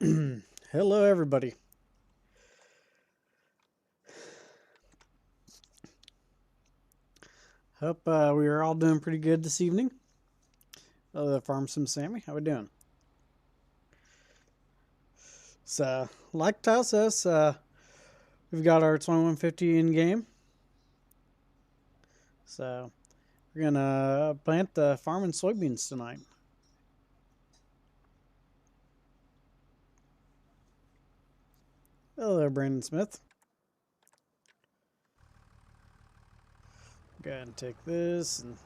Hello, everybody. Hope we are all doing pretty good this evening. Farm Sim Sammy, how we doing? So, like Tile says, we've got our 2150 in game. So, we're gonna plant the farming soybeans tonight. Hello, Brandon Smith. Go ahead and take this, and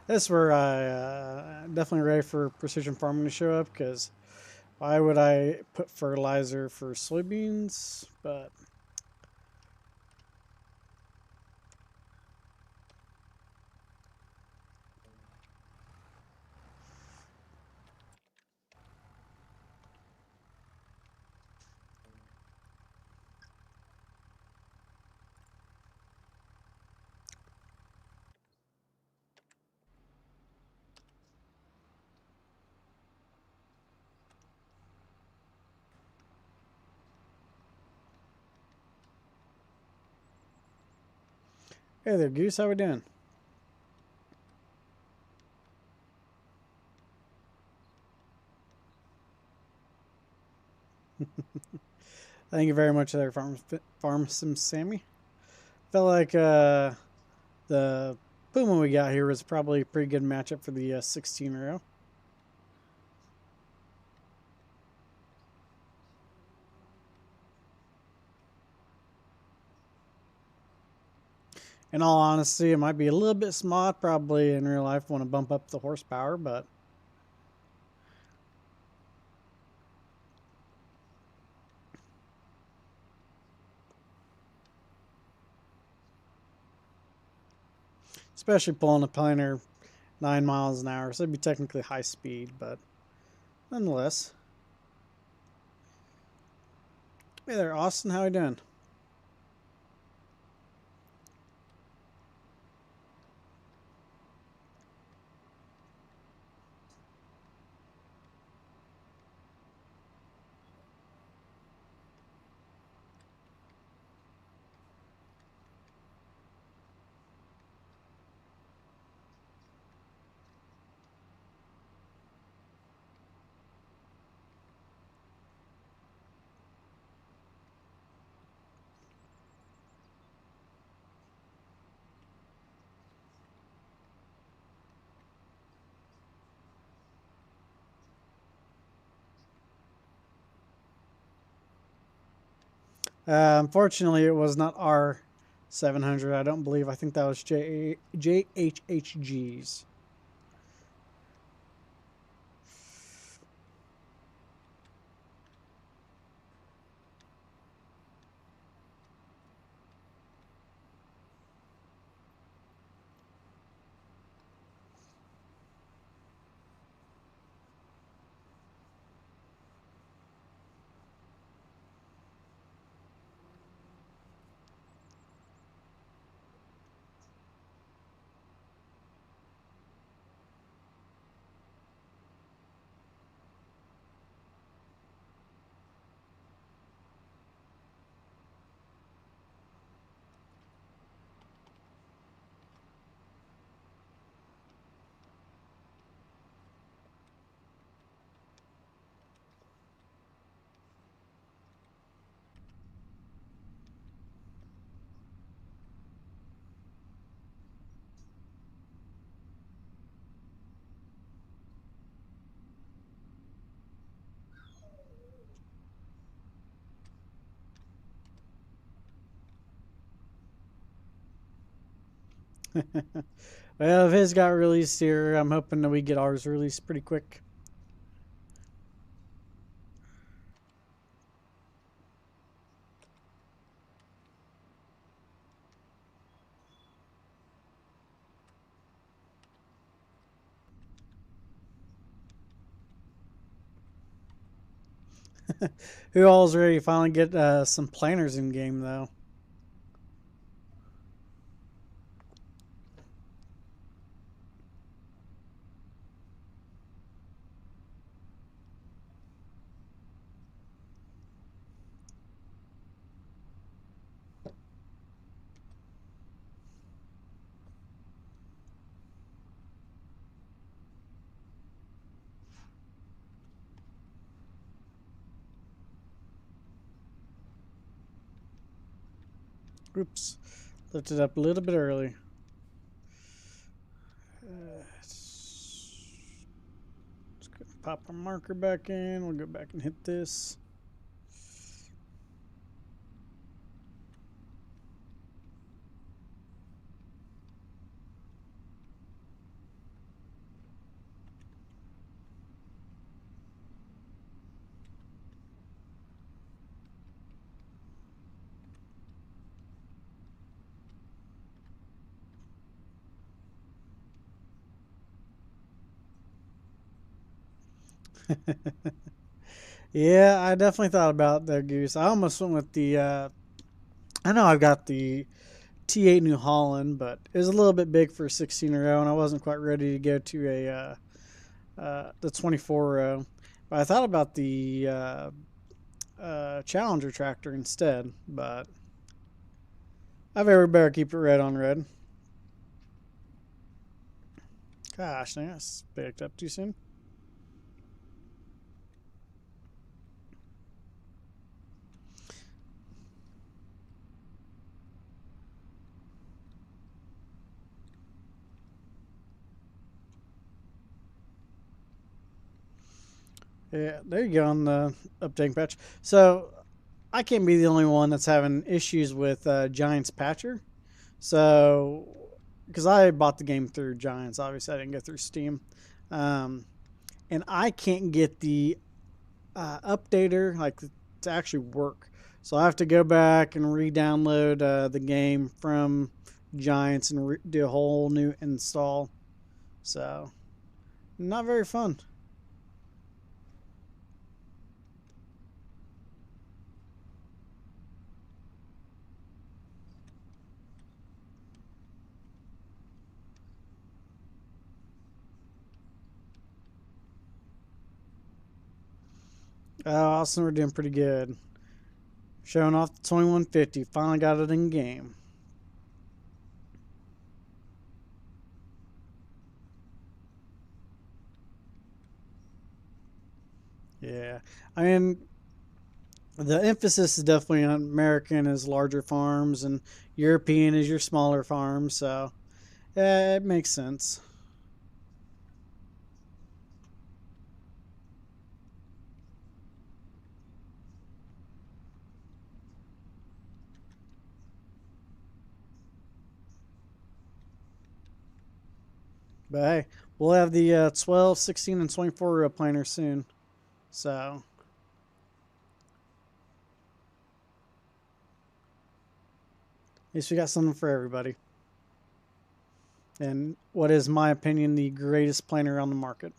this is where I definitely ready for precision farming to show up. Because why would I put fertilizer for soybeans? But hey there, Goose, how we doing? Thank you very much there, Farm Sim Sammy. Felt like the Puma we got here was probably a pretty good matchup for the 16 row. In all honesty, it might be a little bit small. Probably in real life want to bump up the horsepower, but especially pulling a planer 9 miles an hour, so it'd be technically high speed, but nonetheless. Hey there, Austin, how you doing? Unfortunately, it was not R700. I don't believe. I think that was JHHG's. Well, if his got released here, I'm hoping that we get ours released pretty quick. Who all's ready to finally get some planners in game, though? Oops. Lifted up a little bit early. Let's go pop our marker back in. We'll go back and hit this. Yeah, I definitely thought about the goose. I almost went with the. I know I've got the T8 New Holland, but it was a little bit big for a 16 row, and I wasn't quite ready to go to the 24 row. But I thought about the Challenger tractor instead. But I very better keep it red on red. Gosh, dang, that's picked up too soon. Yeah, there you go on the updating patch. So I can't be the only one that's having issues with Giants Patcher. So, because I bought the game through Giants, obviously I didn't go through Steam, um, and I can't get the updater like to actually work. So I have to go back and re-download the game from Giants and do a whole new install. So, not very fun. Austin, we're doing pretty good. Showing off the 2150. Finally got it in game. Yeah. I mean, the emphasis is definitely on American as larger farms and European as your smaller farms. So, yeah, it makes sense. But hey, we'll have the 12, 16, and 24 planner soon. So, at least we got something for everybody. And what is my opinion, the greatest planner on the market.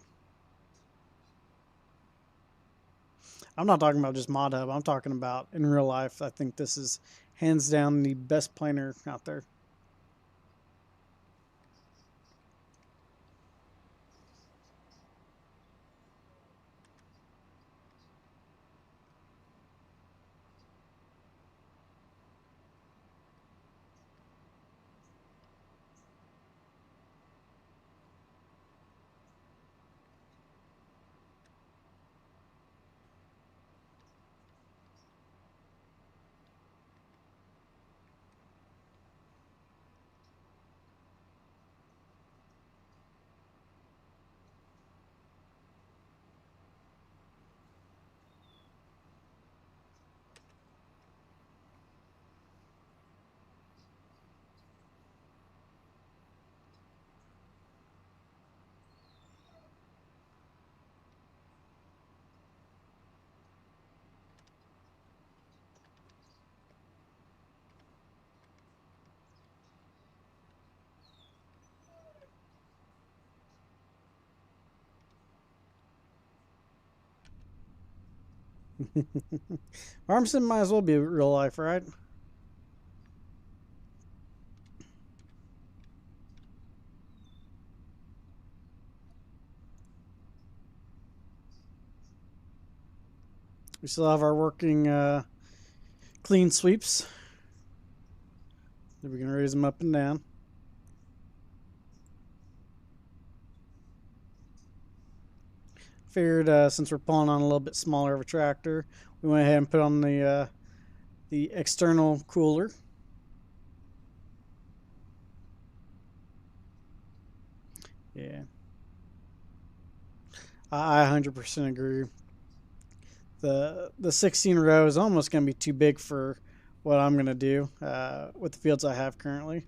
I'm not talking about just Mod Hub. I'm talking about in real life. I think this is hands down the best planner out there. Armson might as well be real life, right? We still have our working clean sweeps. We can raise them up and down. Figured since we're pulling on a little bit smaller of a tractor, we went ahead and put on the external cooler. Yeah, I 100% agree. The 16 row is almost going to be too big for what I'm going to do with the fields I have currently.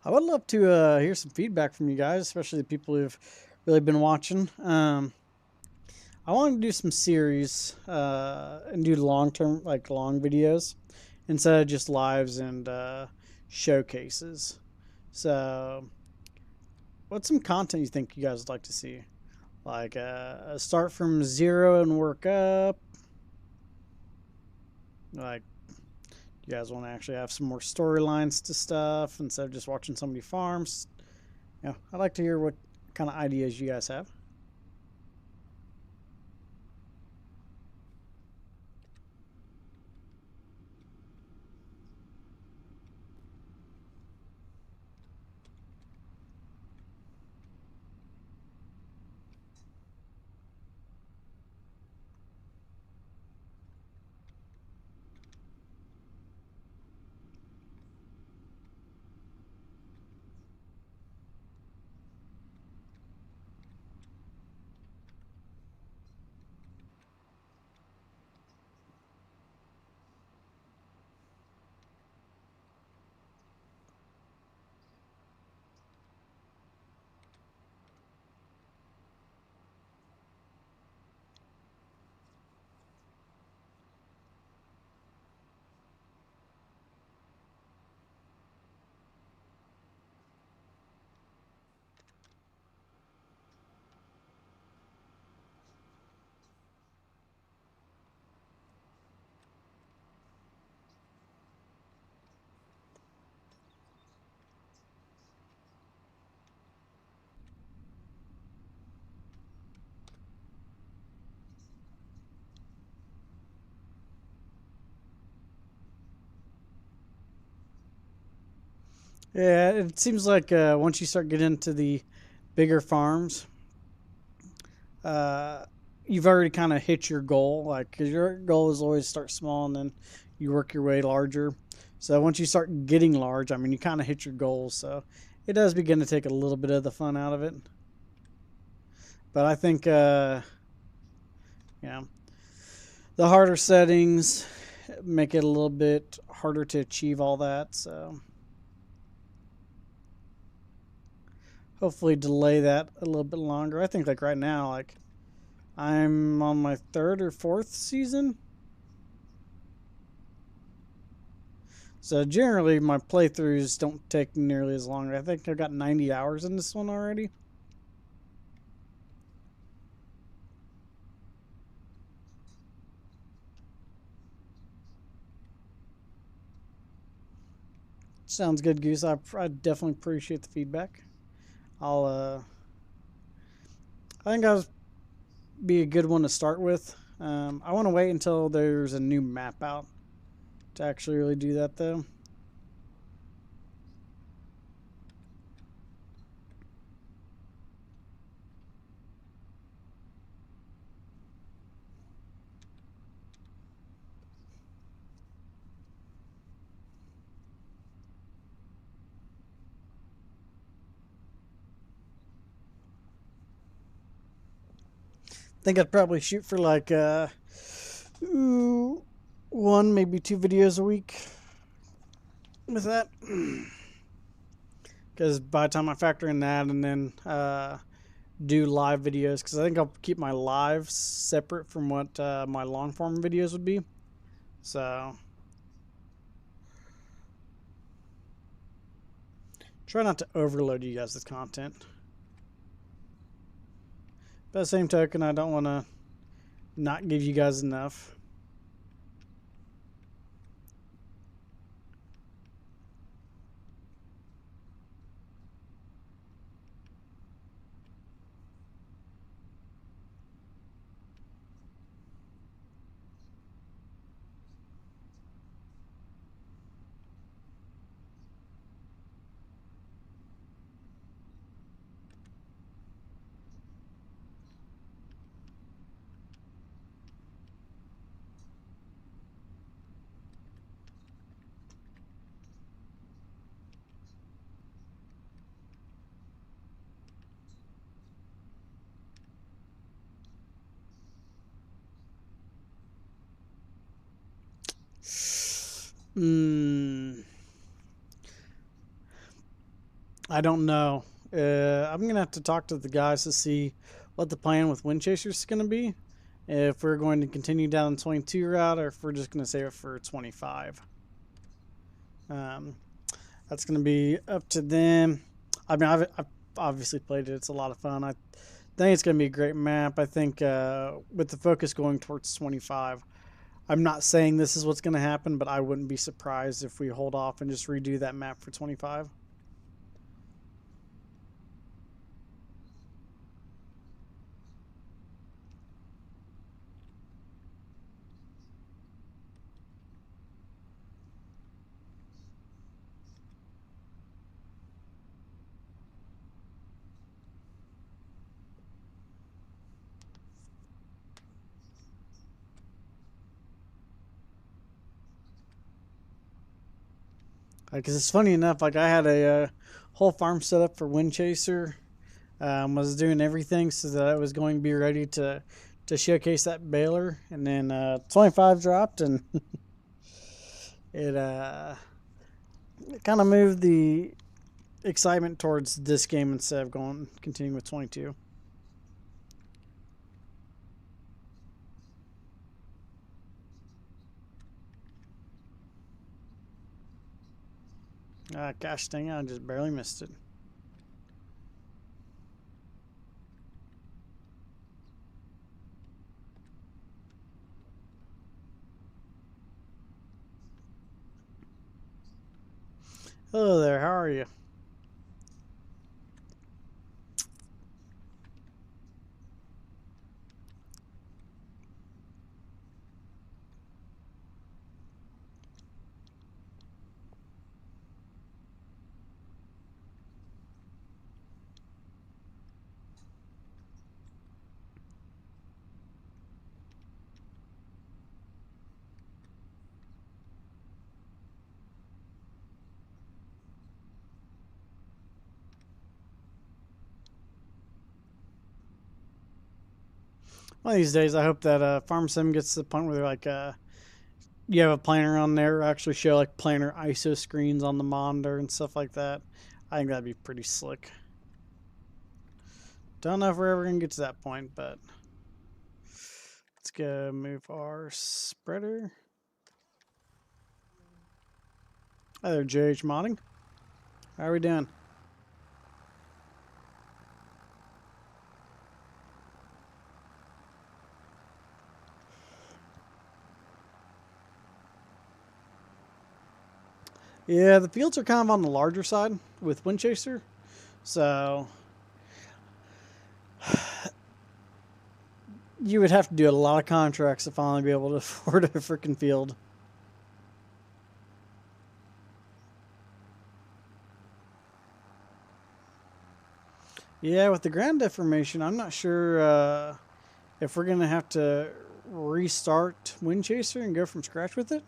I would love to hear some feedback from you guys, especially the people who've really been watching. I want to do some series and do long term, like long videos, instead of just lives and showcases. So, what's some content you think you guys would like to see? Like start from zero and work up. Like you guys want to actually have some more storylines to stuff instead of just watching somebody farms. Yeah, I'd like to hear what kind of ideas you guys have. Yeah, it seems like once you start getting into the bigger farms, uh, you've already kind of hit your goal. Like, cause your goal is always start small and then you work your way larger. So once you start getting large, I mean, you kind of hit your goals. So it does begin to take a little bit of the fun out of it. But I think, yeah, the harder settings make it a little bit harder to achieve all that. So hopefully delay that a little bit longer. I think like right now, like I'm on my third or fourth season. So generally my playthroughs don't take nearly as long. I think I got 90 hours in this one already. Sounds good, Goose. I definitely appreciate the feedback. I'll I think I'll be a good one to start with. I want to wait until there's a new map out to actually really do that though. I think I'd probably shoot for like one, maybe two videos a week. with that. Because by the time I factor in that and then do live videos, because I think I'll keep my lives separate from what my long form videos would be. So try not to overload you guys with content. By the same token, I don't want to not give you guys enough. I don't know. I'm gonna have to talk to the guys to see what the plan with Windchaser is gonna be. If we're going to continue down the 22 route, or if we're just gonna save it for 25. That's gonna be up to them. I mean, I've obviously played it. It's a lot of fun. I think it's gonna be a great map. I think with the focus going towards 25. I'm not saying this is what's going to happen, but I wouldn't be surprised if we hold off and just redo that map for 25. Because it's funny enough, like I had a whole farm set up for Windchaser, was doing everything so that I was going to be ready to showcase that baler, and then 25 dropped, and it kind of moved the excitement towards this game instead of continuing with 22. Gosh dang it, I just barely missed it. Hello there, how are you? One of these days, I hope that Farm Sim gets to the point where they're like, you have a planner on there, actually show like planner ISO screens on the monitor and stuff like that. I think that'd be pretty slick. Don't know if we're ever gonna get to that point, but let's go move our spreader. Hi there, JH Modding. How are we doing? Yeah, the fields are kind of on the larger side with Windchaser, so you would have to do a lot of contracts to finally be able to afford a freaking field. Yeah, with the ground deformation, I'm not sure if we're gonna have to restart Windchaser and go from scratch with it.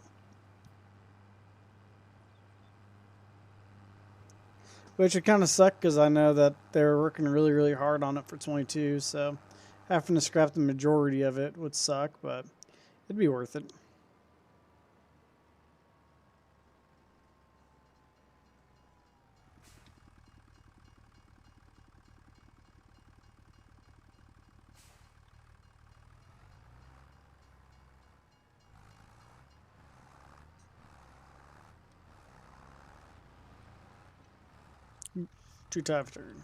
Which would kind of suck because I know that they were working really, really hard on it for 22, so having to scrap the majority of it would suck, but it'd be worth it. Too tight for turn.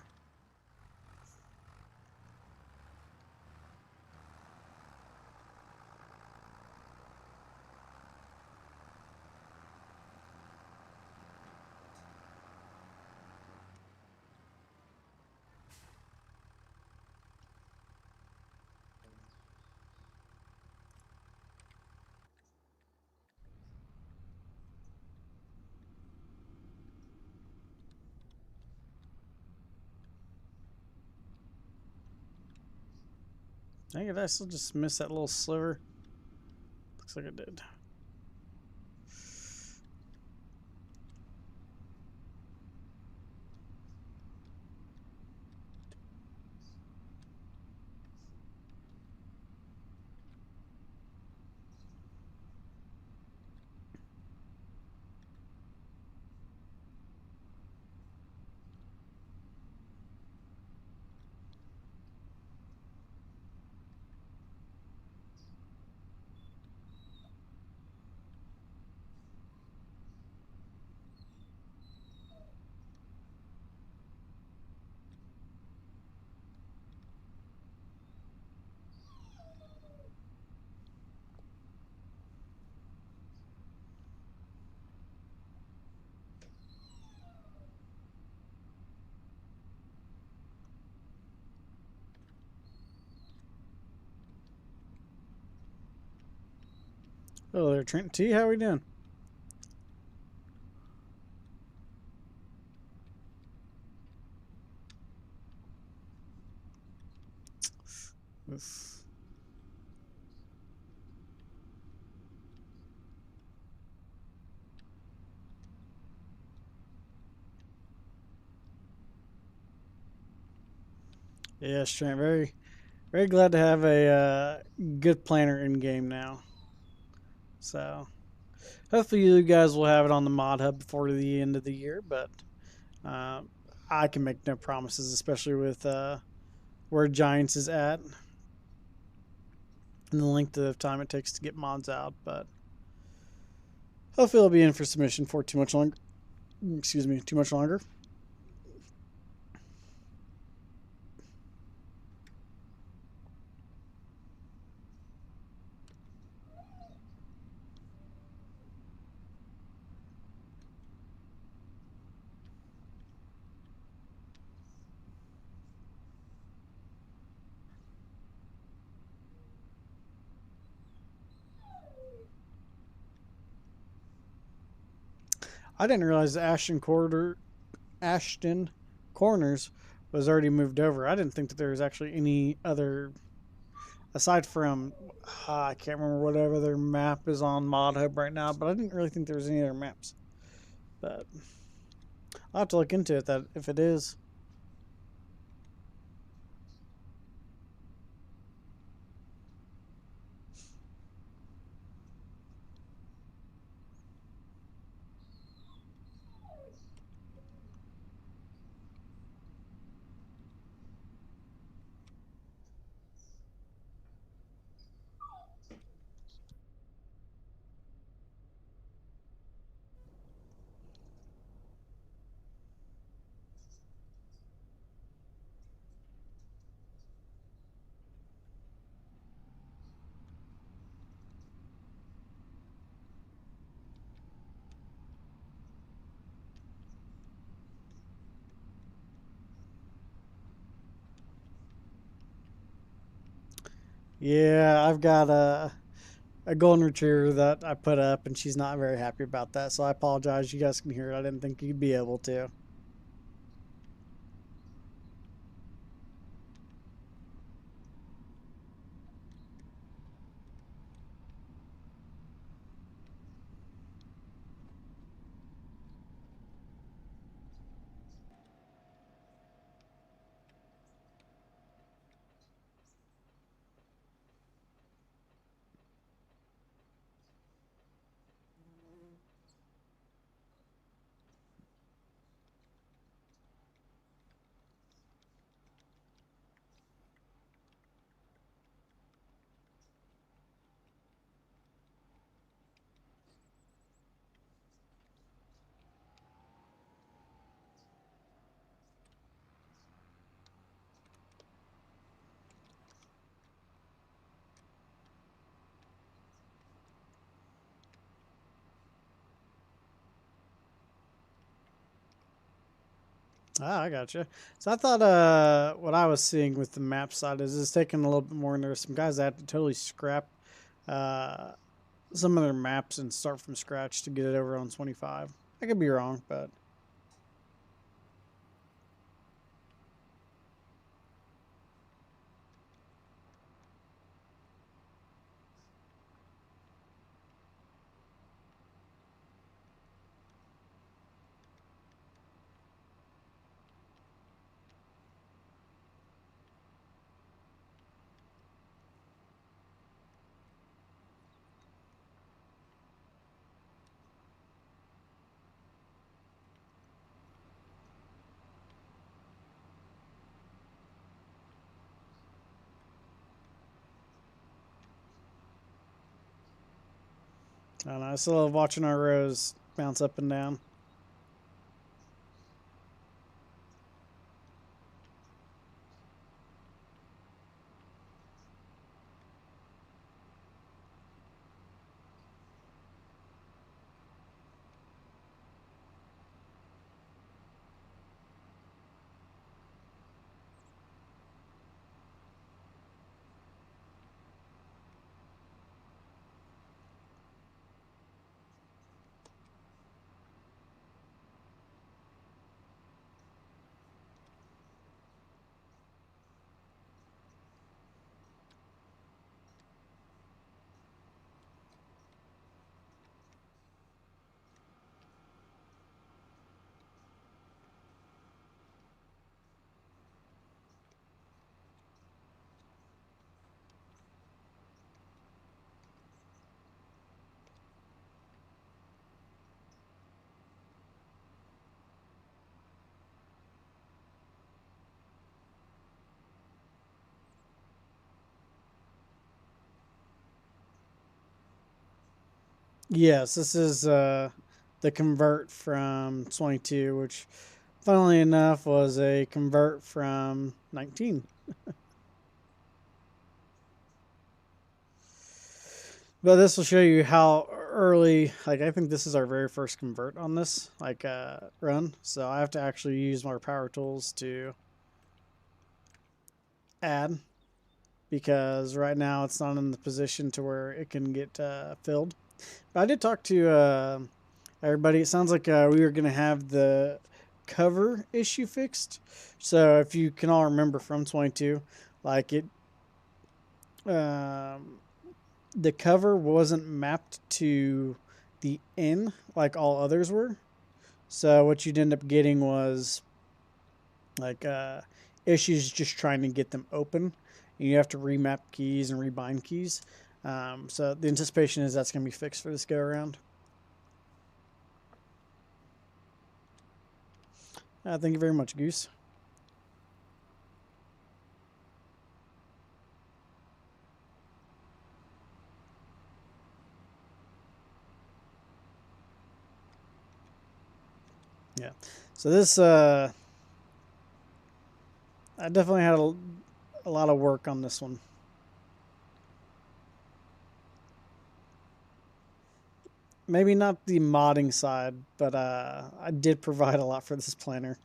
Dang it, I still just missed that little sliver. Looks like I did. Hello there, Trent T. How are we doing? Oof. Yes, Trent. Very, very glad to have a good planner in game now. So hopefully you guys will have it on the mod hub before the end of the year, but uh, I can make no promises, especially with where Giants is at and the length of time it takes to get mods out. But hopefully it'll be in for submission for too much longer. Excuse me, too much longer. I didn't realize Ashton Corners was already moved over. I didn't think that there was actually any other aside from I can't remember whatever their map is on Mod Hub right now, but I didn't really think there was any other maps. But I'll have to look into it. That if it is, yeah, I've got a golden retriever that I put up, and she's not very happy about that. So I apologize. You guys can hear it. I didn't think you'd be able to. Ah, I gotcha. So I thought what I was seeing with the map side is it's taking a little bit more, and there's some guys that had to totally scrap uh, some of their maps and start from scratch to get it over on 25. I could be wrong, but I don't know. I still love watching our rows bounce up and down. Yes, this is the convert from 22, which, funnily enough, was a convert from 19. But this will show you how early, like, I think this is our very first convert on this, like, run. So I have to actually use my power tools to add because right now it's not in the position to where it can get filled. But I did talk to everybody. It sounds like we were going to have the cover issue fixed. So if you can all remember from 22, like um, the cover wasn't mapped to the N like all others were. So what you'd end up getting was like issues just trying to get them open. You have to remap keys and rebind keys. So the anticipation is that's going to be fixed for this go around. Thank you very much, Goose. Yeah. So this, I definitely had a lot of work on this one. Maybe not the modding side, but I did provide a lot for this planner.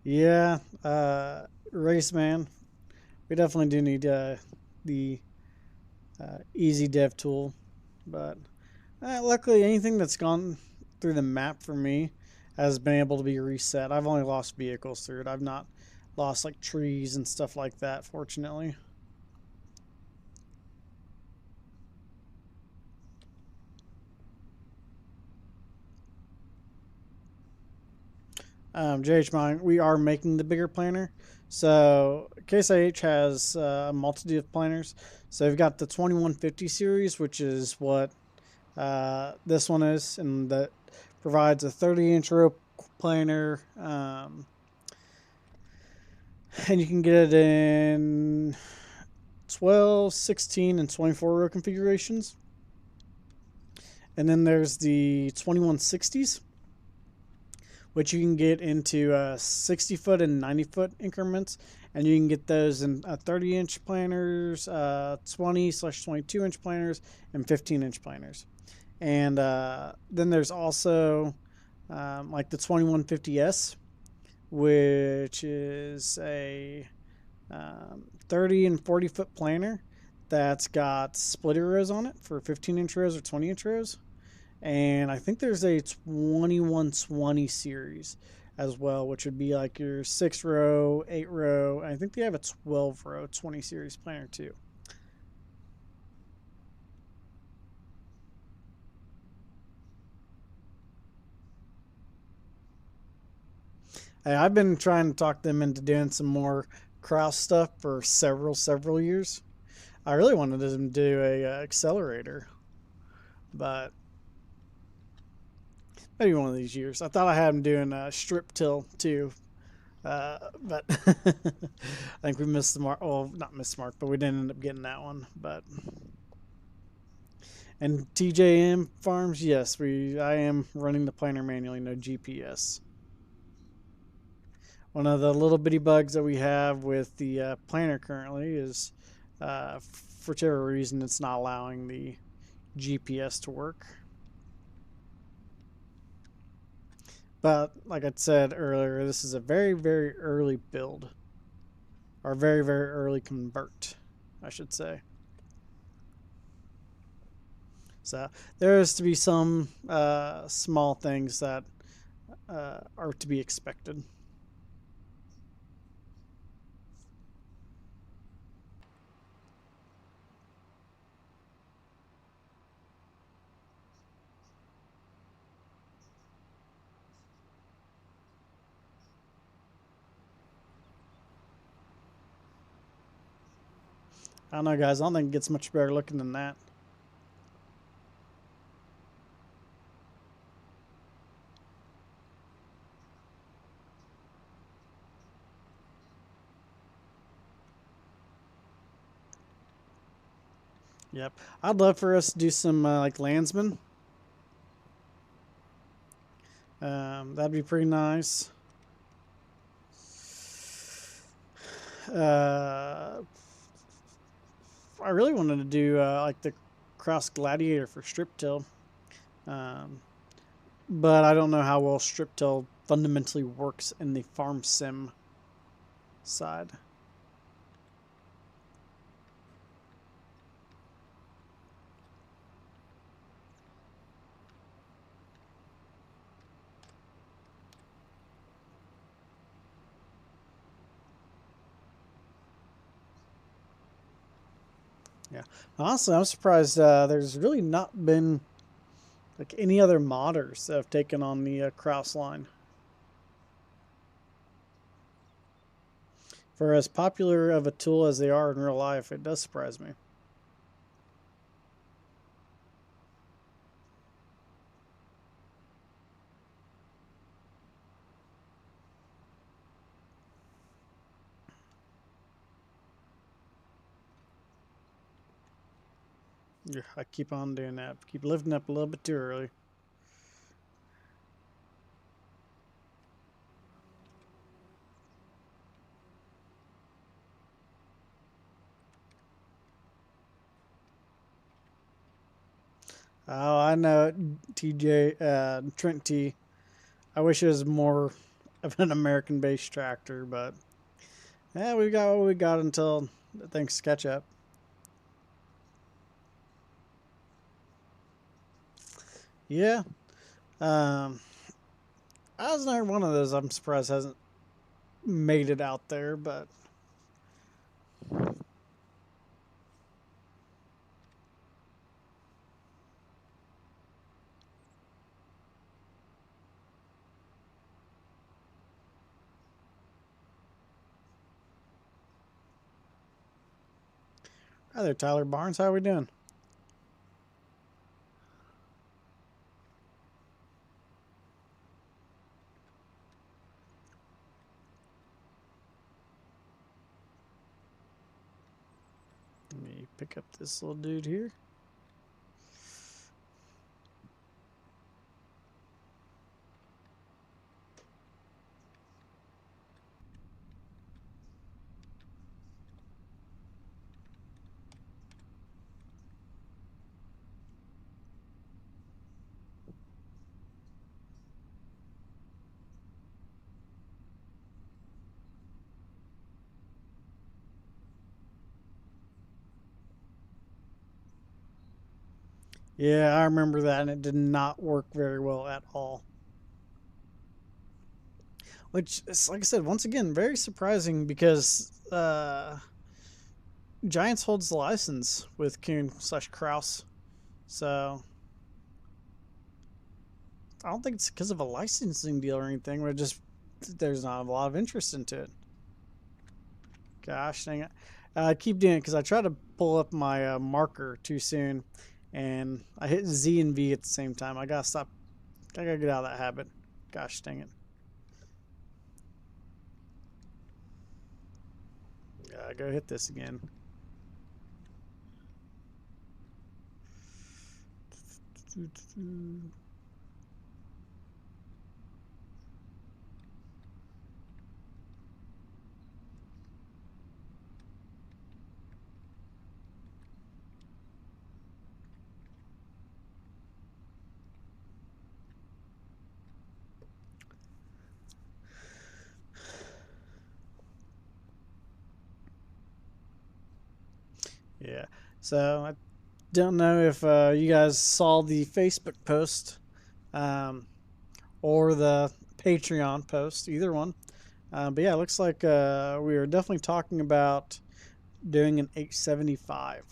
Yeah, race man. we definitely do need the easy dev tool, but luckily anything that's gone through the map for me has been able to be reset. I've only lost vehicles through it. I've not lost like trees and stuff like that, fortunately. JH Mine, we are making the bigger planner. So Case IH has a multitude of planners. So we've got the 2150 series, which is what this one is, and that provides a 30-inch row planer. And you can get it in 12, 16, and 24 row configurations. And then there's the 2160s, which you can get into 60 foot and 90 foot increments. And you can get those in 30-inch planners, 20/22-inch planners, and 15-inch planners. And then there's also like the 2150S, which is a 30 and 40 foot planner that's got splitter rows on it for 15-inch rows or 20-inch rows. And I think there's a 2120 series as well, which would be like your 6 row, 8 row. I think they have a 12 row 20 series planner too. Hey, I've been trying to talk them into doing some more cross stuff for several years. I really wanted them to do a accelerator, but maybe one of these years. I thought I had them doing a strip till too, but I think we missed the mark. Well, not missed the mark, but we didn't end up getting that one. But and TJM farms, yes, I am running the planner manually, no GPS. One of the little bitty bugs that we have with the planner currently is, for whichever reason, it's not allowing the GPS to work. But like I said earlier, this is a very early build, or very early convert, I should say. So there is to be some small things that are to be expected. I don't know, guys. I don't think it gets much better looking than that. Yep. I'd love for us to do some like landsmen. That'd be pretty nice. I really wanted to do like the cross gladiator for strip till, um, but I don't know how well strip till fundamentally works in the farm sim side. Yeah, honestly, I'm surprised there's really not been like any other modders that have taken on the Kraus line. For as popular of a tool as they are in real life, it does surprise me. Yeah, I keep on doing that. Keep lifting up a little bit too early. Oh, I know it, TJ, Trent T. I wish it was more of an American-based tractor, but Yeah, we got what we got until things catch up. Yeah. Um, I was another one of those. I'm surprised hasn't made it out there, but hi there, Tyler Barnes. How are we doing? Let me pick up this little dude here. Yeah, I remember that, and it did not work very well at all. Which is, like I said, once again, very surprising because Giants holds the license with Kuhn/Kraus. So I don't think it's because of a licensing deal or anything. But just there's not a lot of interest into it. Gosh dang it! I keep doing it because I try to pull up my marker too soon, and I hit Z and V at the same time. I gotta stop. I gotta get out of that habit. Gosh dang it! Go hit this again. Yeah. So I don't know if you guys saw the Facebook post um, or the Patreon post, either one. But yeah, it looks like we are definitely talking about doing an 875.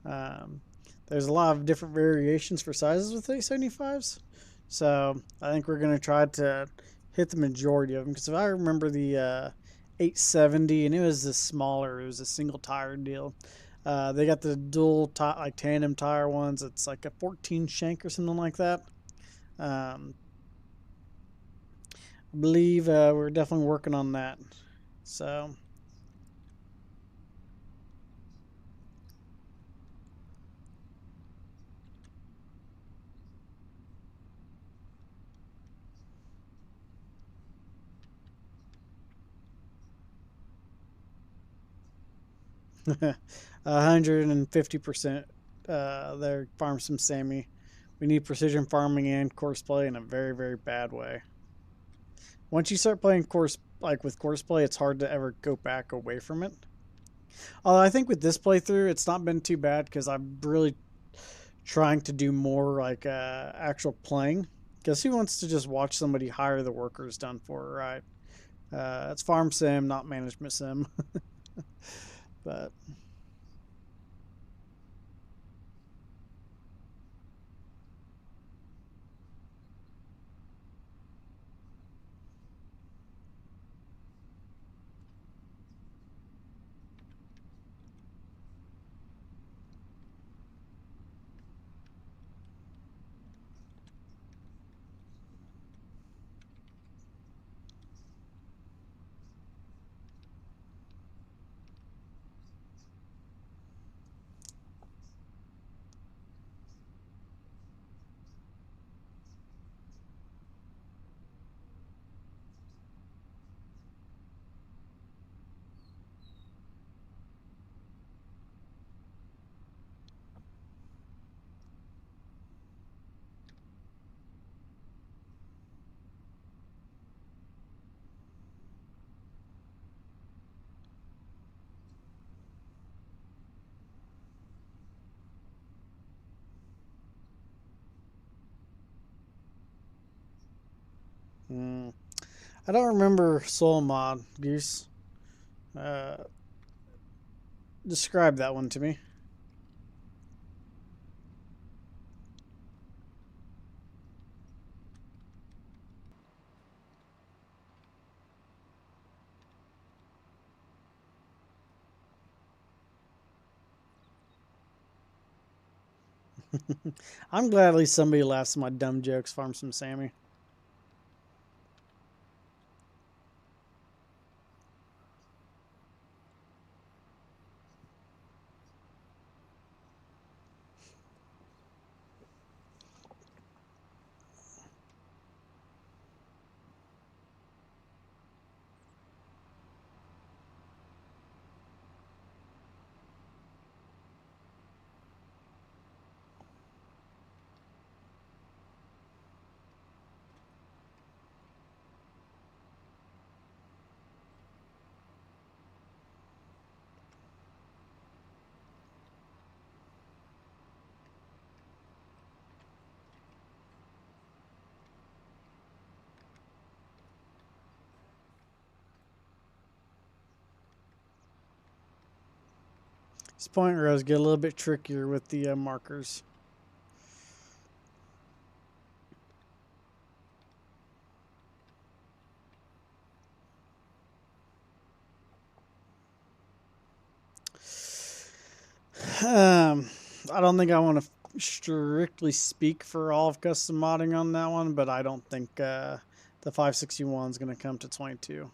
Um, there's a lot of different variations for sizes with 875s. So I think we're going to try to hit the majority of them. Because if I remember the 870, and it was the smaller, it was a single tire deal. They got the like tandem tire ones. It's like a 14 shank or something like that. Um, I believe we're definitely working on that. So 150% there, Farm Sim Sammy. We need precision farming and course play in a very, very bad way. Once you start playing course, like with course play, it's hard to ever go back away from it. Although I think with this playthrough, it's not been too bad because I'm really trying to do more like actual playing. Because who wants to just watch somebody hire the workers done for, right? It's farm sim, not management sim. But Mm. I don't remember soul mod, Goose. Uh, Describe that one to me. I'm glad at least somebody laughs at my dumb jokes, Farm Some Sammy. These point rows get a little bit trickier with the markers. Um, I don't think I want to strictly speak for all of custom modding on that one, but I don't think the 561 is going to come to 22.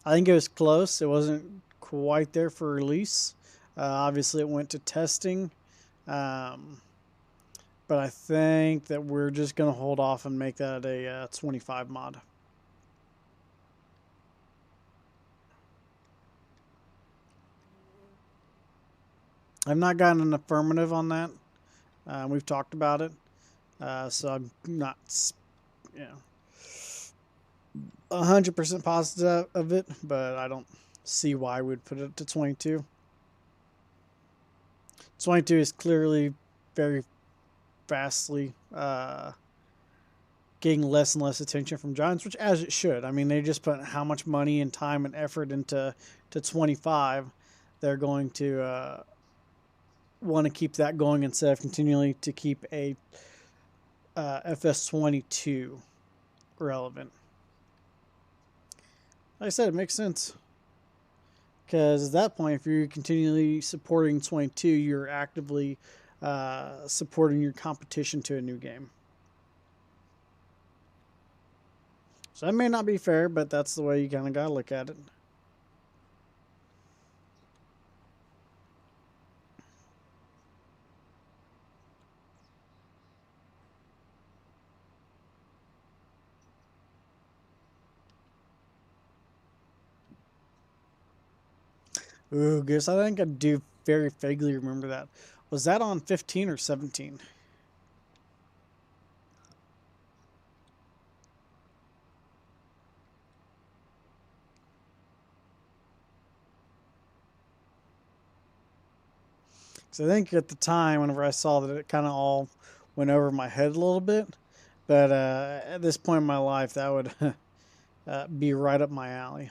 I think it was close. It wasn't quite there for release. Obviously, it went to testing. Um, but I think that we're just going to hold off and make that a 25 mod. I've not gotten an affirmative on that. We've talked about it. So I'm not, you know, 100% positive of it, but I don't see why we'd put it to 22. 22 is clearly very vastly getting less and less attention from Giants, which as it should. I mean, they just put how much money and time and effort into 25. They're going to want to keep that going instead of continually to keep a FS22 relevant. Like I said, it makes sense. Because at that point, if you're continually supporting 22, you're actively supporting your competition to a new game. So that may not be fair, but that's the way you kind of got to look at it. Ooh, guess I think I do very vaguely remember that. Was that on 15 or 17? So I think at the time, whenever I saw that, it kind of all went over my head a little bit. But at this point in my life, that would be right up my alley.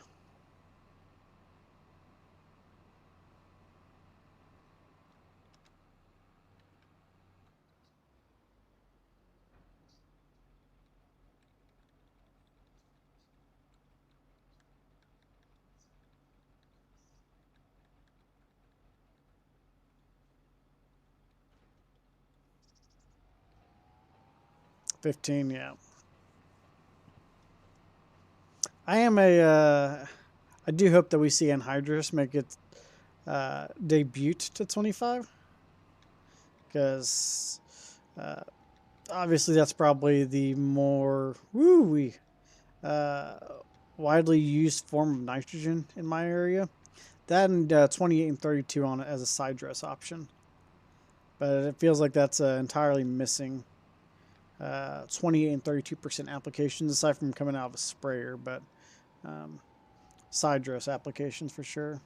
$15, yeah. I am a. I do hope that we see Anhydrous make its debut to 25, because obviously that's probably the more woo uh, widely used form of nitrogen in my area. That and 28 and 32 on it as a side dress option, but it feels like that's entirely missing 28 and 32% applications aside from coming out of a sprayer, but um, side dress applications for sure.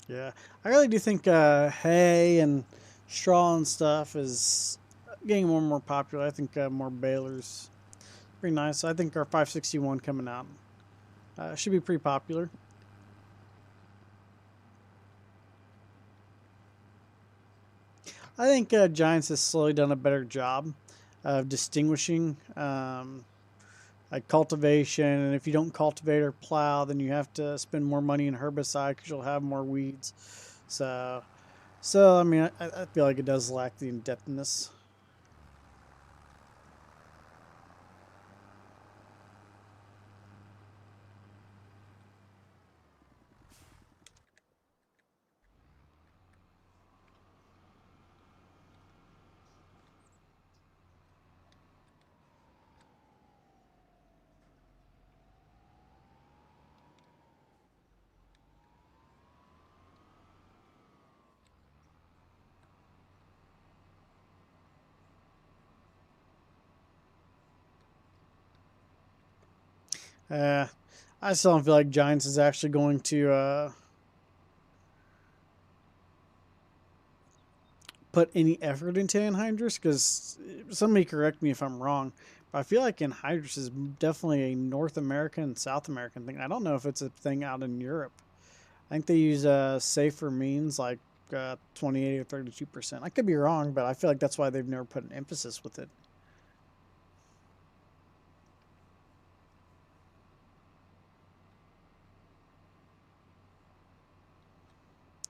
Yeah, I really do think hay and straw and stuff is getting more and more popular. I think more balers pretty nice. I think our 561 coming out should be pretty popular. I think Giants has slowly done a better job of distinguishing like cultivation. And if you don't cultivate or plow, then you have to spend more money in herbicide because you'll have more weeds. So, so I mean, I feel like it does lack the in-depthness. Uh, I still don't feel like Giants is actually going to put any effort into anhydrous because somebody correct me if I'm wrong, but I feel like anhydrous is definitely a North American, South American thing. I don't know if it's a thing out in Europe. I think they use safer means like 28 or 32%. I could be wrong, but I feel like that's why they've never put an emphasis with it.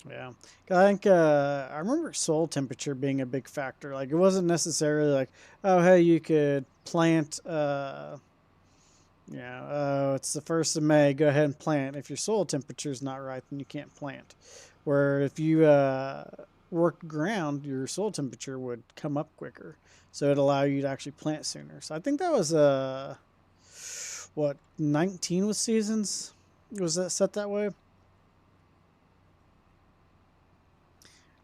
Yeah, 'cause I think I remember soil temperature being a big factor. Like it wasn't necessarily like, oh hey, you could plant. It's the 1st of May. Go ahead and plant. If your soil temperature is not right, then you can't plant. Where if you worked ground, your soil temperature would come up quicker, so it allow you to actually plant sooner. So I think that was what 19 with seasons. Was that set that way?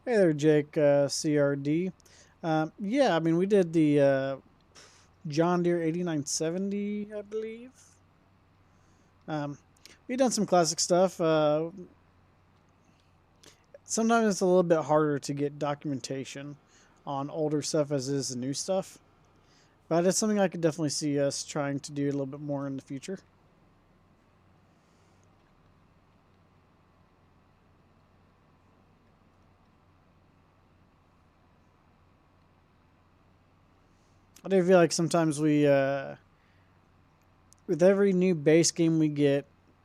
Hey there, Jake, CRD. Yeah, I mean, we did the John Deere 8970, I believe. Um, we done some classic stuff. Sometimes it's a little bit harder to get documentation on older stuff as it is the new stuff, but it's something I could definitely see us trying to do a little bit more in the future. I do feel like sometimes with every new base game we get,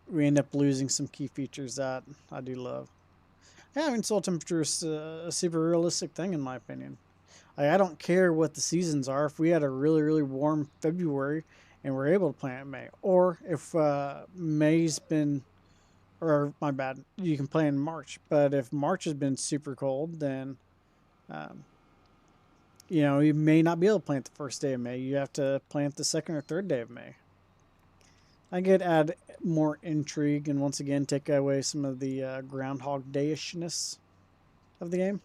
we end up losing some key features that I do love. Yeah, I mean, soil temperature is a super realistic thing in my opinion. I don't care what the seasons are. If we had a really really warm February and we're able to plant in May, or if May's been, or my bad, you can plant in March. But if March has been super cold, then um, you may not be able to plant the 1st day of May. You have to plant the 2nd or 3rd day of May. I could add more intrigue and once again take away some of the Groundhog Day-ishness of the game.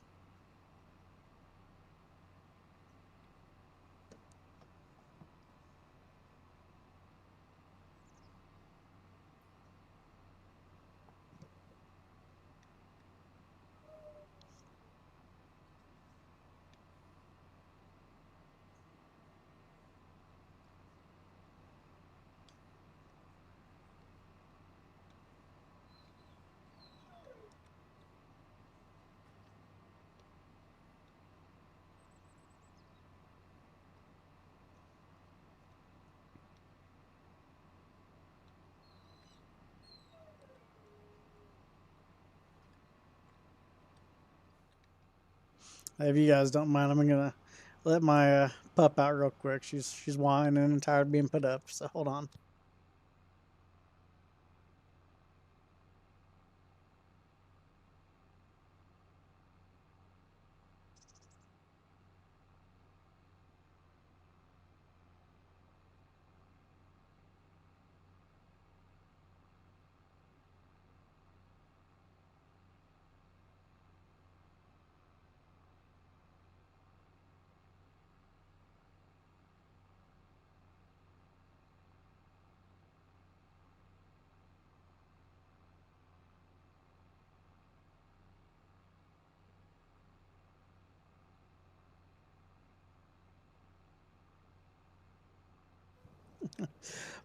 If you guys don't mind, I'm gonna let my pup out real quick. She's whining and tired of being put up. So hold on.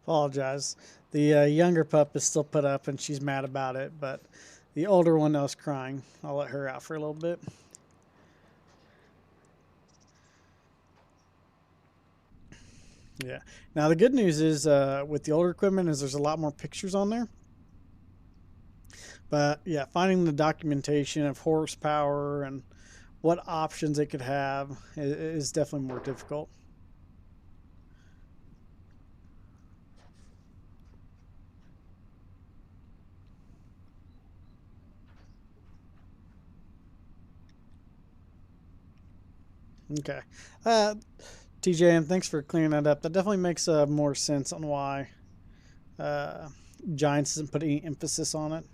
Apologize. The younger pup is still put up and she's mad about it, but the older one that was crying, I'll let her out for a little bit. Yeah. Now the good news is with the older equipment is there's a lot more pictures on there. But yeah, finding the documentation of horsepower and what options it could have is definitely more difficult. Okay. TJM, thanks for clearing that up. That definitely makes more sense on why uh, Giants isn't putting any emphasis on it.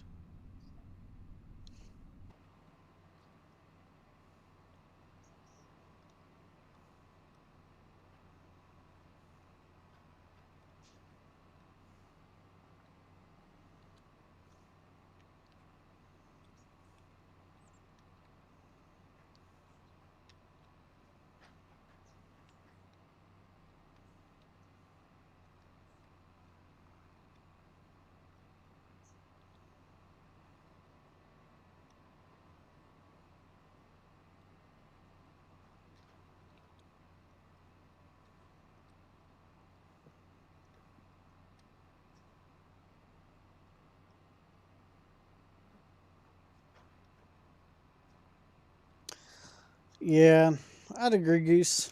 Yeah, I'd agree, Goose.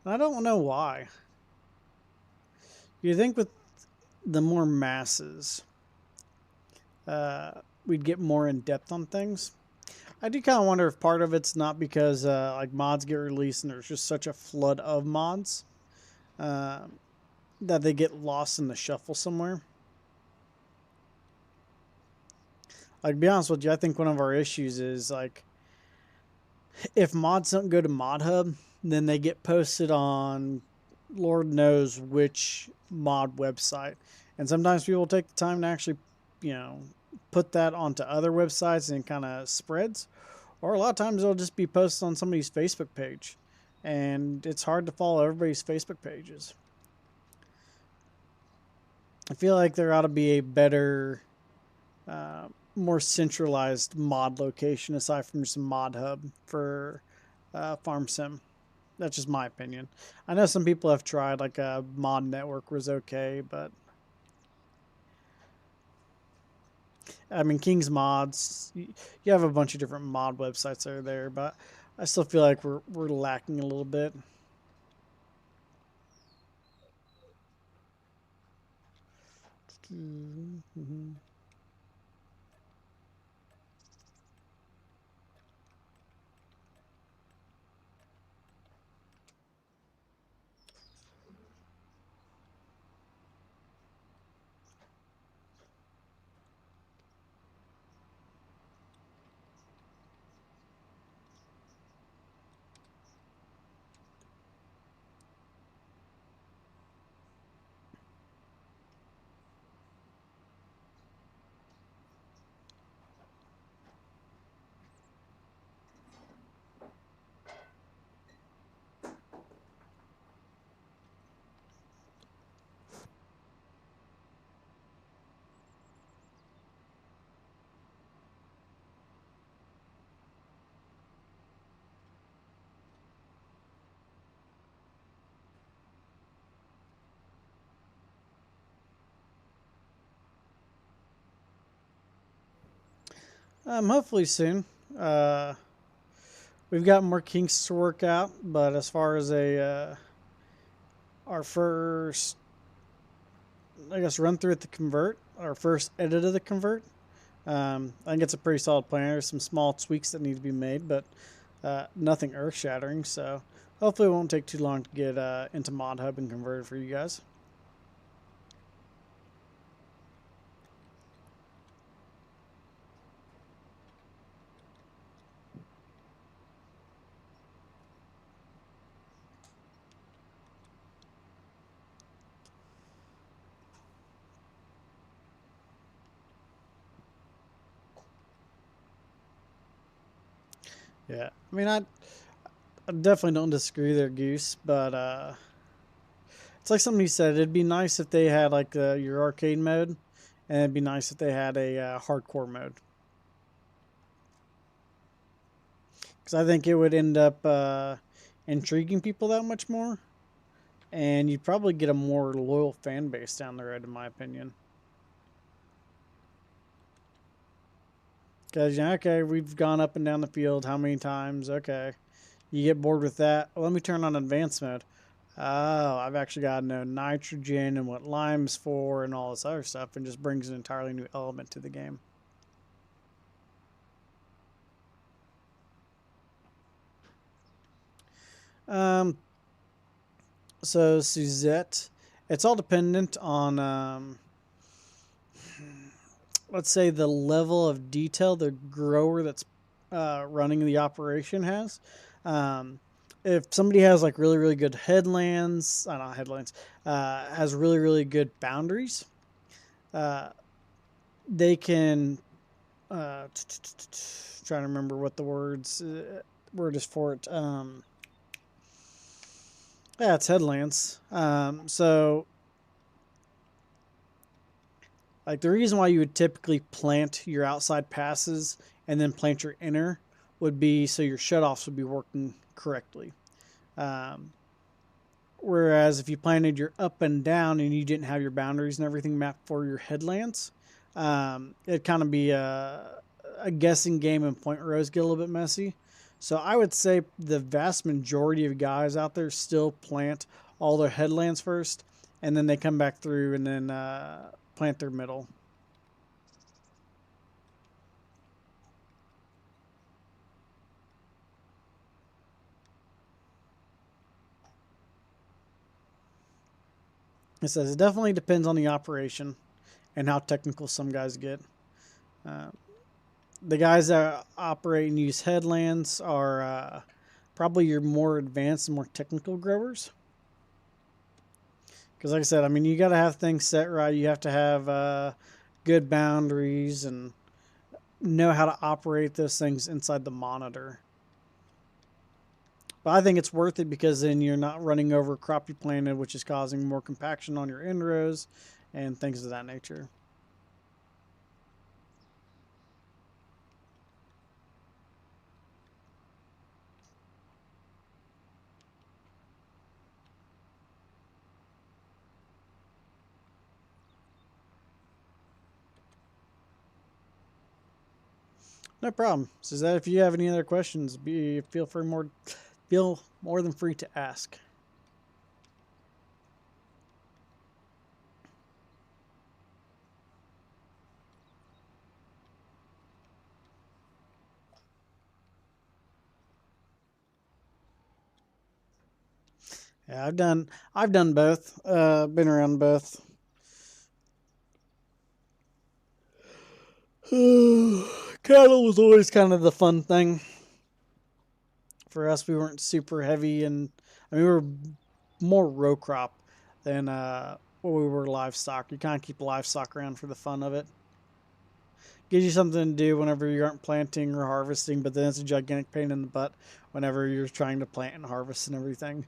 I don't know why. You think with the more masses, we'd get more in depth on things. I do kind of wonder if part of it's not because like mods get released and there's just such a flood of mods uh, that they get lost in the shuffle somewhere. Like, to be honest with you, I think one of our issues is like if mods don't go to Mod Hub, then they get posted on Lord knows which mod website, and sometimes people take the time to actually, you know, put that onto other websites and it kind of spreads. Or a lot of times it'll just be posted on somebody's Facebook page, and it's hard to follow everybody's Facebook pages. I feel like there ought to be a better, more centralized mod location aside from just a mod hub for Farm Sim. That's just my opinion. I know some people have tried, like a mod network was okay, but I mean, King's Mods, you have a bunch of different mod websites that are there, but I still feel like we're lacking a little bit. Mm-hmm. Hopefully soon. Uh, we've got more kinks to work out, but as far as a our first, I guess, run through at the convert, our first edit of the convert, I think it's a pretty solid plan. There's some small tweaks that need to be made, but nothing earth shattering. So hopefully it won't take too long to get into Mod Hub and converted for you guys. Yeah, I mean, I definitely don't disagree there, Goose, but It's like somebody said, it'd be nice if they had like your arcade mode, and it'd be nice if they had a hardcore mode. Because I think it would end up intriguing people that much more, and you'd probably get a more loyal fan base down the road, in my opinion. Because, you know, okay, we've gone up and down the field how many times? Okay. You get bored with that. Well, let me turn on advanced mode. Oh, I've actually got to know nitrogen and what lime's for and all this other stuff, and just brings an entirely new element to the game. Um, so Suzette, it's all dependent on, let's say, the level of detail the grower that's running the operation has. Um, if somebody has like really really good headlands, not headlands, has really really good boundaries, uh, they can. Trying to remember what the word is for it. Yeah, it's headlands. So like the reason why you would typically plant your outside passes and then plant your inner would be so your shutoffs would be working correctly. Um, Whereas if you planted your up and down and you didn't have your boundaries and everything mapped for your headlands, it'd kind of be a guessing game and point rows get a little bit messy. So I would say the vast majority of guys out there still plant all their headlands first, and then they come back through and then plant their middle. It says it definitely depends on the operation and how technical some guys get. Uh, the guys that operate and use headlands are probably your more advanced and more technical growers. Because, like I said, I mean, you got to have things set right. You have to have good boundaries and know how to operate those things inside the monitor. But I think it's worth it because then you're not running over crop you planted, which is causing more compaction on your end rows and things of that nature. No problem. So that if you have any other questions, feel more than free to ask. Yeah, I've done both. Been around both. Cattle was always kind of the fun thing for us. We weren't super heavy, and I mean we were more row crop than we were livestock. You kind of keep livestock around for the fun of it. Gives you something to do whenever you aren't planting or harvesting, but then it's a gigantic pain in the butt whenever you're trying to plant and harvest and everything.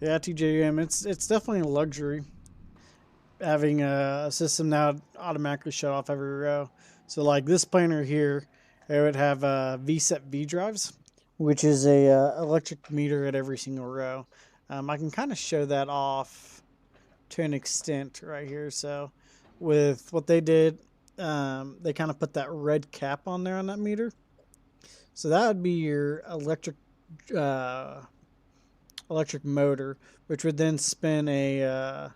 Yeah, TJM, it's definitely a luxury having a system now automatically shut off every row. So like this planter here, it would have VSET V drives, which is a electric meter at every single row. I can kind of show that off to an extent right here. So with what they did, they kind of put that red cap on there on that meter. So that would be your uh, electric motor, which would then spin a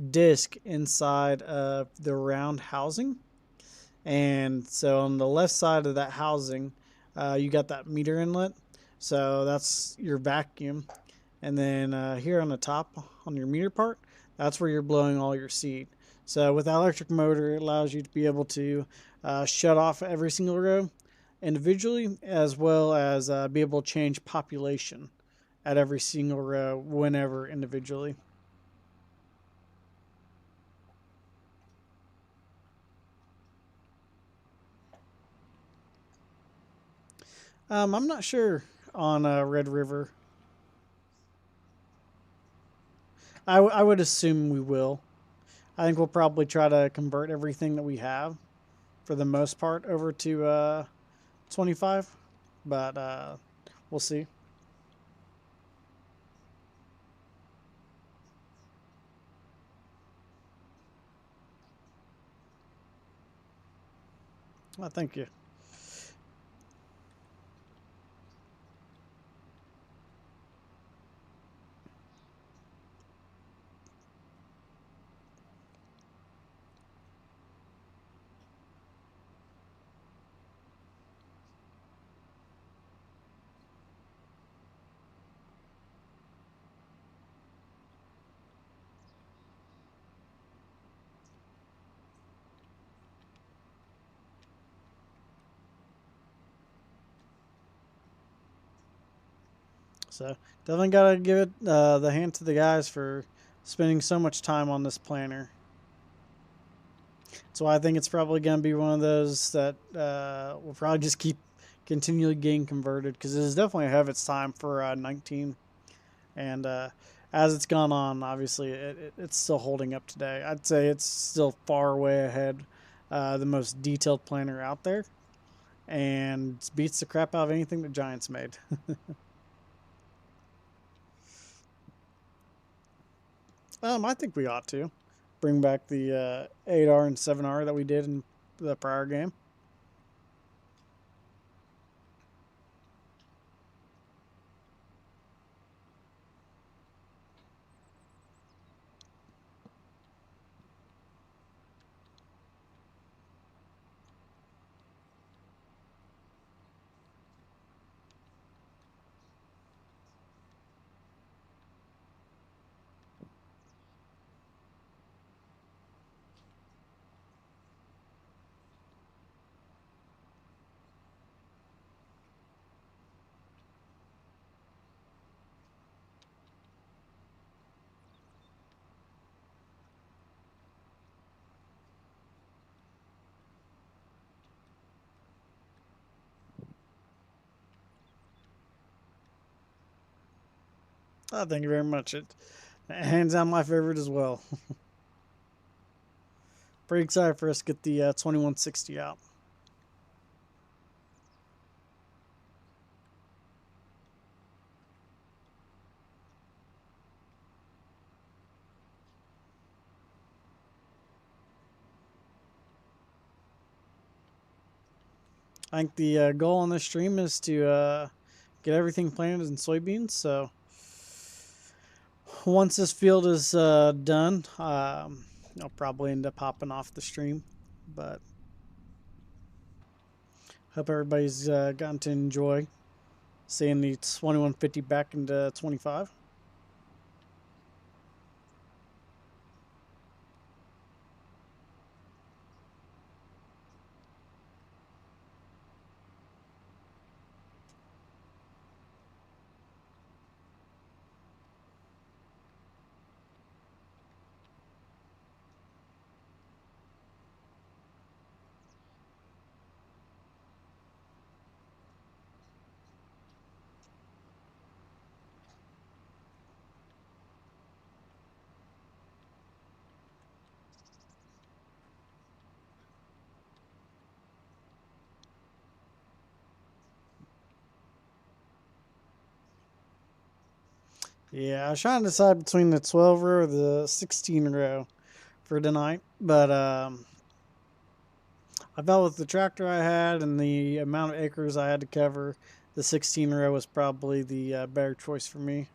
disc inside of the round housing. And so on the left side of that housing, you got that meter inlet. So that's your vacuum. And then here on the top, on your meter part, that's where you're blowing all your seed. So with that electric motor, it allows you to be able to shut off every single row individually, as well as be able to change population at every single row whenever individually. I'm not sure on Red River. I would assume we will. I think we'll probably try to convert everything that we have for the most part over to 25, but we'll see. Well, thank you. So definitely gotta give it the hand to the guys for spending so much time on this planner. So I think it's probably gonna be one of those that will probably just keep continually getting converted because it is definitely ahead of its time for 19. And as it's gone on, obviously it's still holding up today. I'd say it's still far way ahead, the most detailed planner out there, and beats the crap out of anything that Giants made. I think we ought to bring back the 8R and 7R that we did in the prior game. Oh, thank you very much. It hands down my favorite as well. Pretty excited for us to get the 2160 out. I think the goal on this stream is to get everything planted in soybeans. So once this field is done, I'll probably end up hopping off the stream. But hope everybody's gotten to enjoy seeing the 2150 back into 25. Yeah, I was trying to decide between the 12 row or the 16 row for tonight, but I felt with the tractor I had and the amount of acres I had to cover, the 16 row was probably the better choice for me.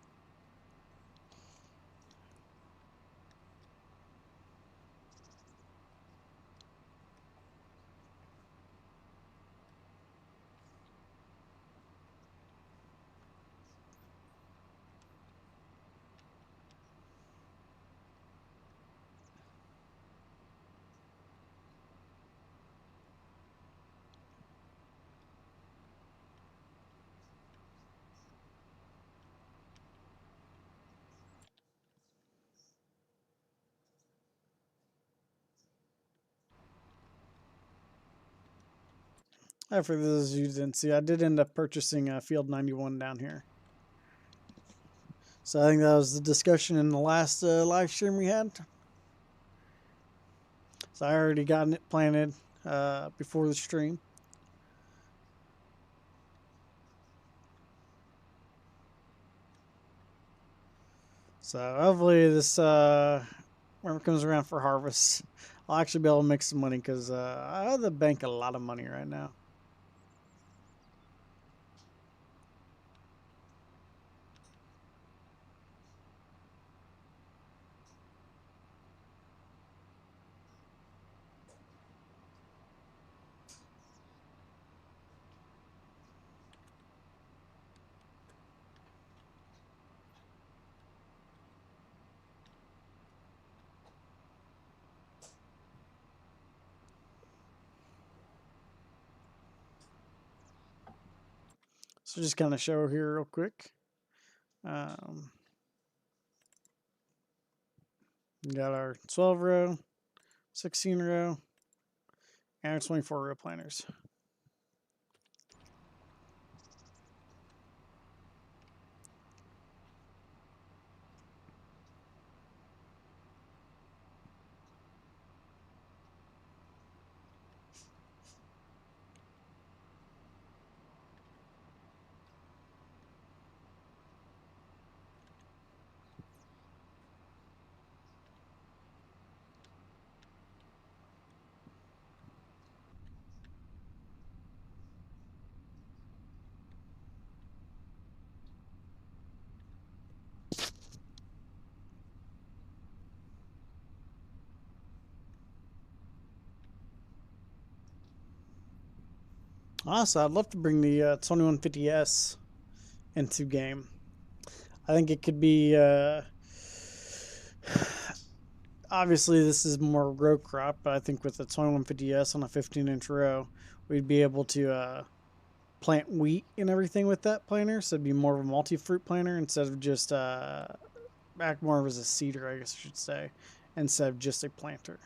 For those of you who didn't see, I did end up purchasing a Field 91 down here. So I think that was the discussion in the last live stream we had. So I already gotten it planted before the stream. So hopefully this when it comes around for harvest, I'll actually be able to make some money because I owe the bank a lot of money right now. So just kind of show here real quick. We got our 12 row, 16 row, and our 24 row planters. Honestly, I'd love to bring the 2150S into game. I think it could be. Obviously, this is more row crop, but I think with the 2150S on a 15-inch row, we'd be able to plant wheat and everything with that planter. So it'd be more of a multi-fruit planter instead of just act more as a seeder, I guess I should say, instead of just a planter.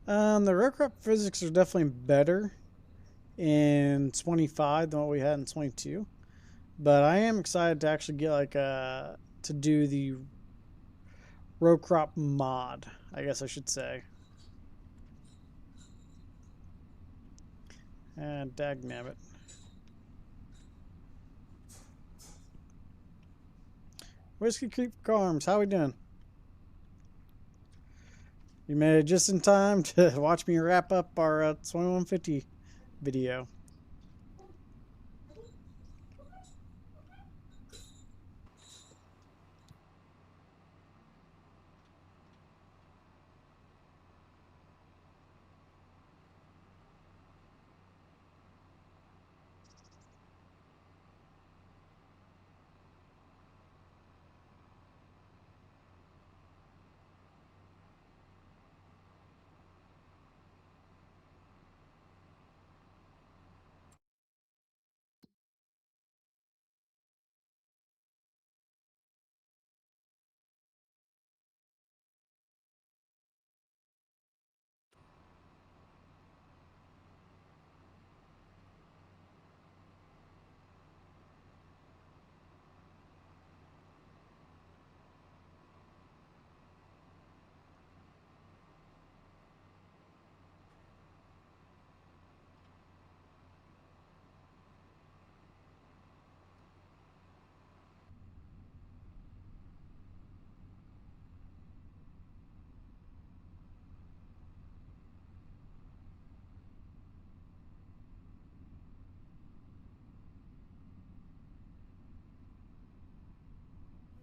The row crop physics are definitely better in 25 than what we had in 22. But I am excited to actually get like to do the row crop mod, I guess I should say. And dagnabbit. Whiskey Creek Farms, how we doing? You made it just in time to watch me wrap up our 2150 video.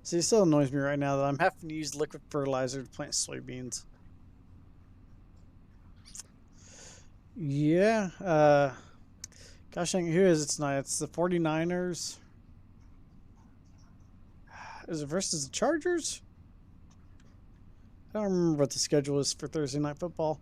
See, it still annoys me right now that I'm having to use liquid fertilizer to plant soybeans. Yeah. Gosh dang, who is it tonight? It's the 49ers. Is it versus the Chargers? I don't remember what the schedule is for Thursday Night Football.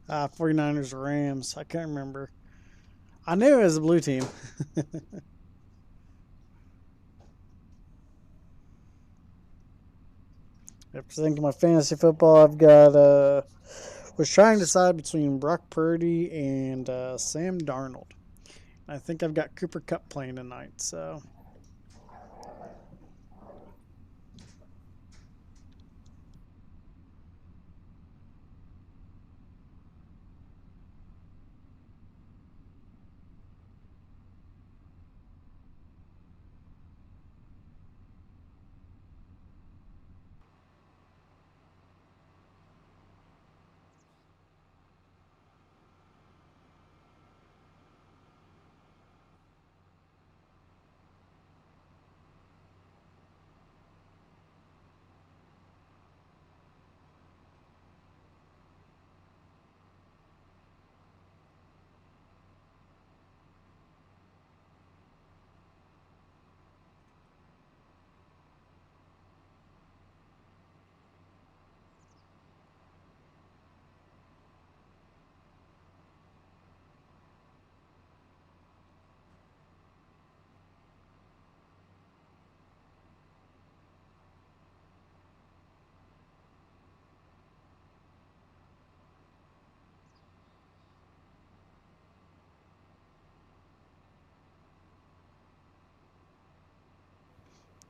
Ah, 49ers Rams. I can't remember. I knew it was a blue team. After thinking my fantasy football, I've got was trying to decide between Brock Purdy and Sam Darnold. I think I've got Cooper Cup playing tonight, so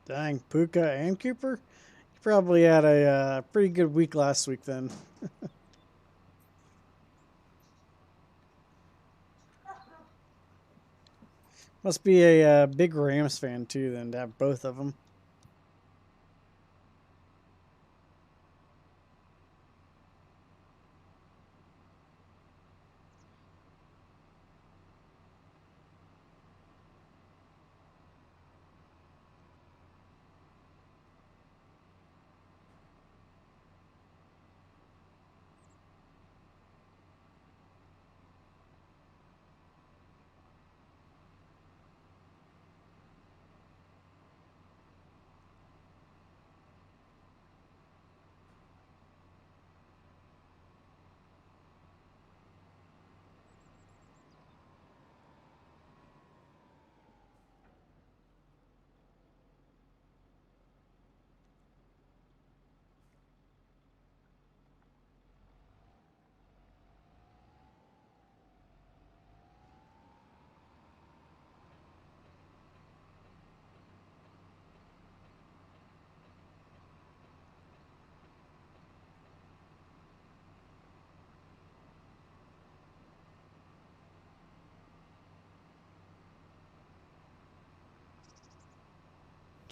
dang, Puka and Cooper. You probably had a pretty good week last week then. Must be a big Rams fan too, then to have both of them.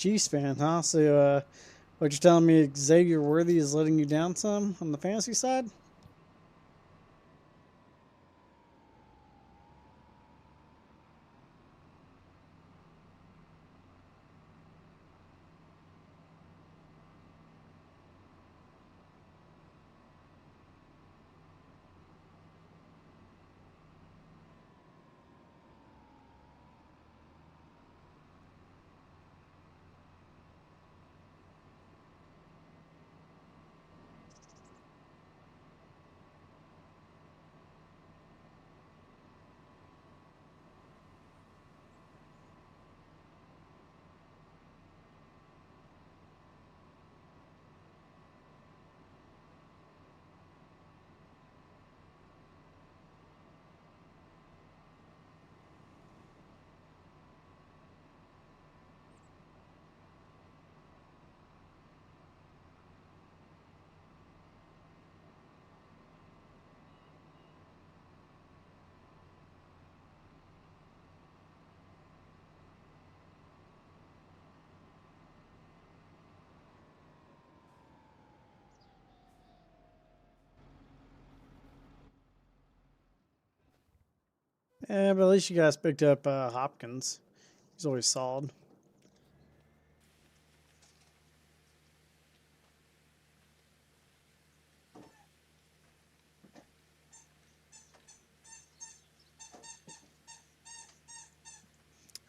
Chiefs fan, huh? So, what you're telling me, Xavier Worthy is letting you down some on the fantasy side? Yeah, but at least you guys picked up Hopkins. He's always solid.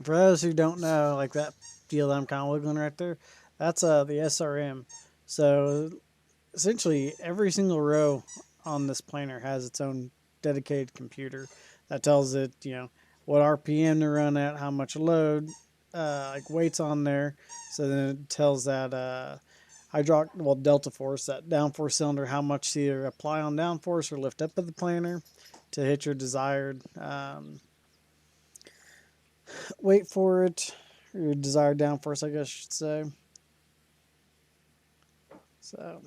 For those who don't know, like that deal that I'm kind of wiggling right there, that's the SRM. So essentially, every single row on this planner has its own dedicated computer that tells it, what RPM to run at, how much load, like weights on there. So then it tells that delta force, that downforce cylinder, how much to either apply on downforce or lift up of the planner to hit your desired weight for it, or your desired downforce, I guess I should say. So,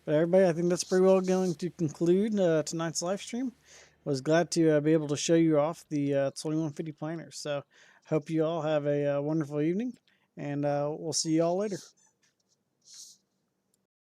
but everybody, I think that's pretty well going to conclude tonight's live stream. Was glad to be able to show you off the 2150 planner. So, hope you all have a wonderful evening, and we'll see you all later.